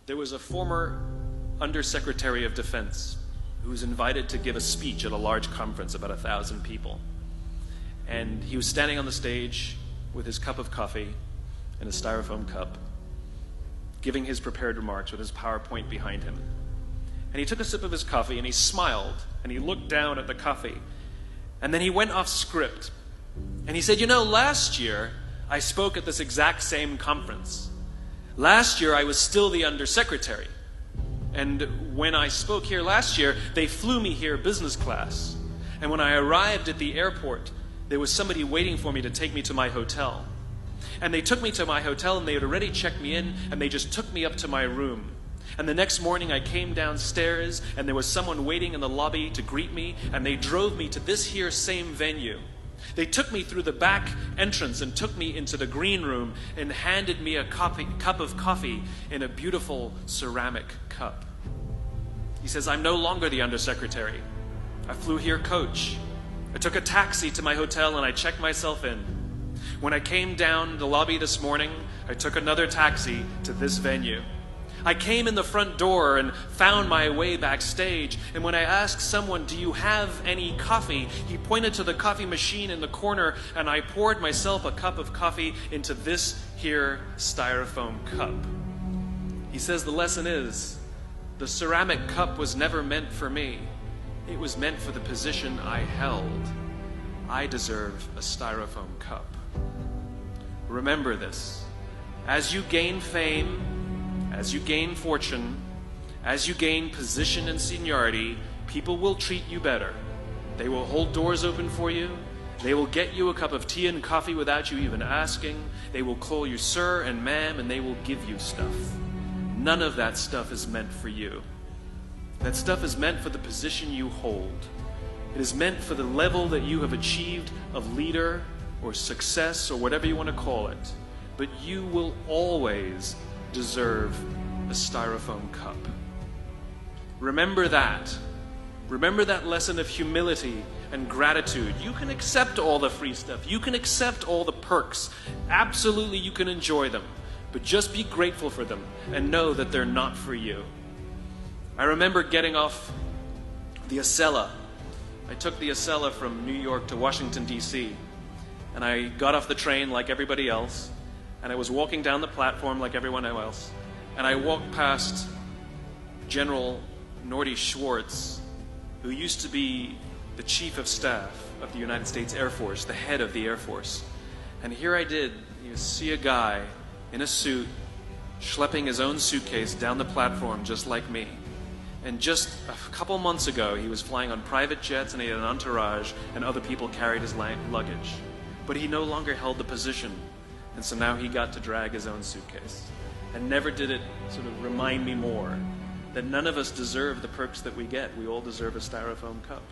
There was a former Undersecretary of Defense who was invited to give a speech at a large conference, about 1,000 people. And he was standing on the stage with his cup of coffee in a styrofoam cup, giving his prepared remarks with his PowerPoint behind him. And he took a sip of his coffee and he smiled and he looked down at the coffee. And then he went off script. And he said, you know, last year I spoke at this exact same conference. Last year I was still the Undersecretary. And when I spoke here last year, they flew me here business class. And when I arrived at the airport, there was somebody waiting for me to take me to my hotel. And they took me to my hotel and they had already checked me in and they just took me up to my room. And the next morning I came downstairs and there was someone waiting in the lobby to greet me and they drove me to this here same venue. They took me through the back entrance and took me into the green room and handed me a cup of coffee in a beautiful ceramic cup. He says, I'm no longer the Undersecretary. I flew here coach. I took a taxi to my hotel and I checked myself in. When I came down the lobby this morning, I took another taxi to this venue. I came in the front door and found my way backstage, and when I asked someone, do you have any coffee? He pointed to the coffee machine in the corner, and I poured myself a cup of coffee into this here styrofoam cup. He says the lesson is, the ceramic cup was never meant for me. It was meant for the position I held. I deserve a styrofoam cup. Remember this. As you gain fame, as you gain fortune, as you gain position and seniority, people will treat you better. They will hold doors open for you. They will get you a cup of tea and coffee without you even asking. They will call you sir and ma'am, and they will give you stuff. None of that stuff is meant for you. That stuff is meant for the position you hold. It is meant for the level that you have achieved of leader or success or whatever you want to call it. But you will always deserve a styrofoam cup. Remember that. Remember that lesson of humility and gratitude. You can accept all the free stuff. You can accept all the perks. Absolutely, you can enjoy them. But just be grateful for them and know that they're not for you. I remember getting off the Acela. I took the Acela from New York to Washington, D.C. And I got off the train like everybody else. And I was walking down the platform like everyone else. And I walked past General Norty Schwartz, who used to be the Chief of Staff of the United States Air Force, the head of the Air Force. And here I did, see a guy in a suit schlepping his own suitcase down the platform just like me. And just a couple months ago, he was flying on private jets and he had an entourage and other people carried his luggage. But he no longer held the position. And so now he got to drag his own suitcase. And never did it sort of remind me more that none of us deserve the perks that we get. We all deserve a styrofoam cup.